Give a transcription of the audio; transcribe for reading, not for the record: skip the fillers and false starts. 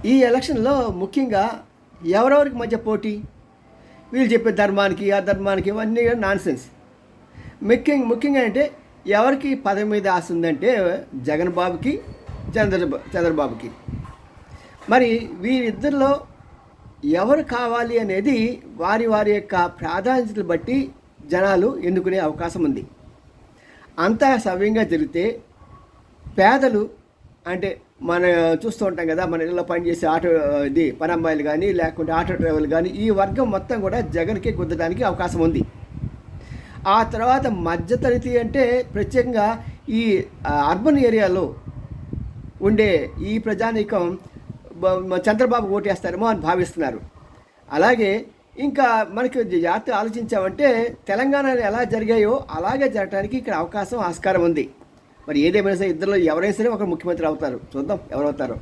ఈ ఎలక్షన్లో ముఖ్యంగా ఎవరెవరికి మధ్య పోటీ, వీళ్ళు చెప్పే ధర్మానికి అధర్మానికి ఇవన్నీ నాన్సెన్స్. ముఖ్యంగా అంటే ఎవరికి పదవి మీద ఆశ ఉందంటే జగన్ బాబుకి, చంద్రబాబుకి. మరి వీరిద్దరిలో ఎవరు కావాలి అనేది వారి వారి యొక్క ప్రాధాన్యతలు బట్టి జనాలు ఎన్నుకునే అవకాశం ఉంది. అంతా సవ్యంగా జరిగితే పేదలు, అంటే మన చూస్తూ ఉంటాం కదా, మన ఇళ్ళలో పనిచేసే ఆటో పనమ్మాయిలు కానీ లేకుంటే ఆటో డ్రైవర్లు కానీ, ఈ వర్గం మొత్తం కూడా జగన్కి గుద్దడానికి అవకాశం ఉంది. ఆ తర్వాత మధ్యతరగతి అంటే ప్రత్యేకంగా ఈ అర్బన్ ఏరియాలో ఉండే ఈ ప్రజానీకం చంద్రబాబు ఓటేస్తారేమో అని భావిస్తున్నారు. అలాగే ఇంకా మనకి జాగ్రత్త ఆలోచించామంటే తెలంగాణలో ఎలా జరిగాయో అలాగే జరగడానికి ఇక్కడ అవకాశం ఆస్కారం ఉంది. మరి ఏదేమైనా సరే ఇద్దరిలో ఎవరైనా సరే ఒకరు ముఖ్యమంత్రి అవుతారు. చూద్దాం ఎవరవుతారో.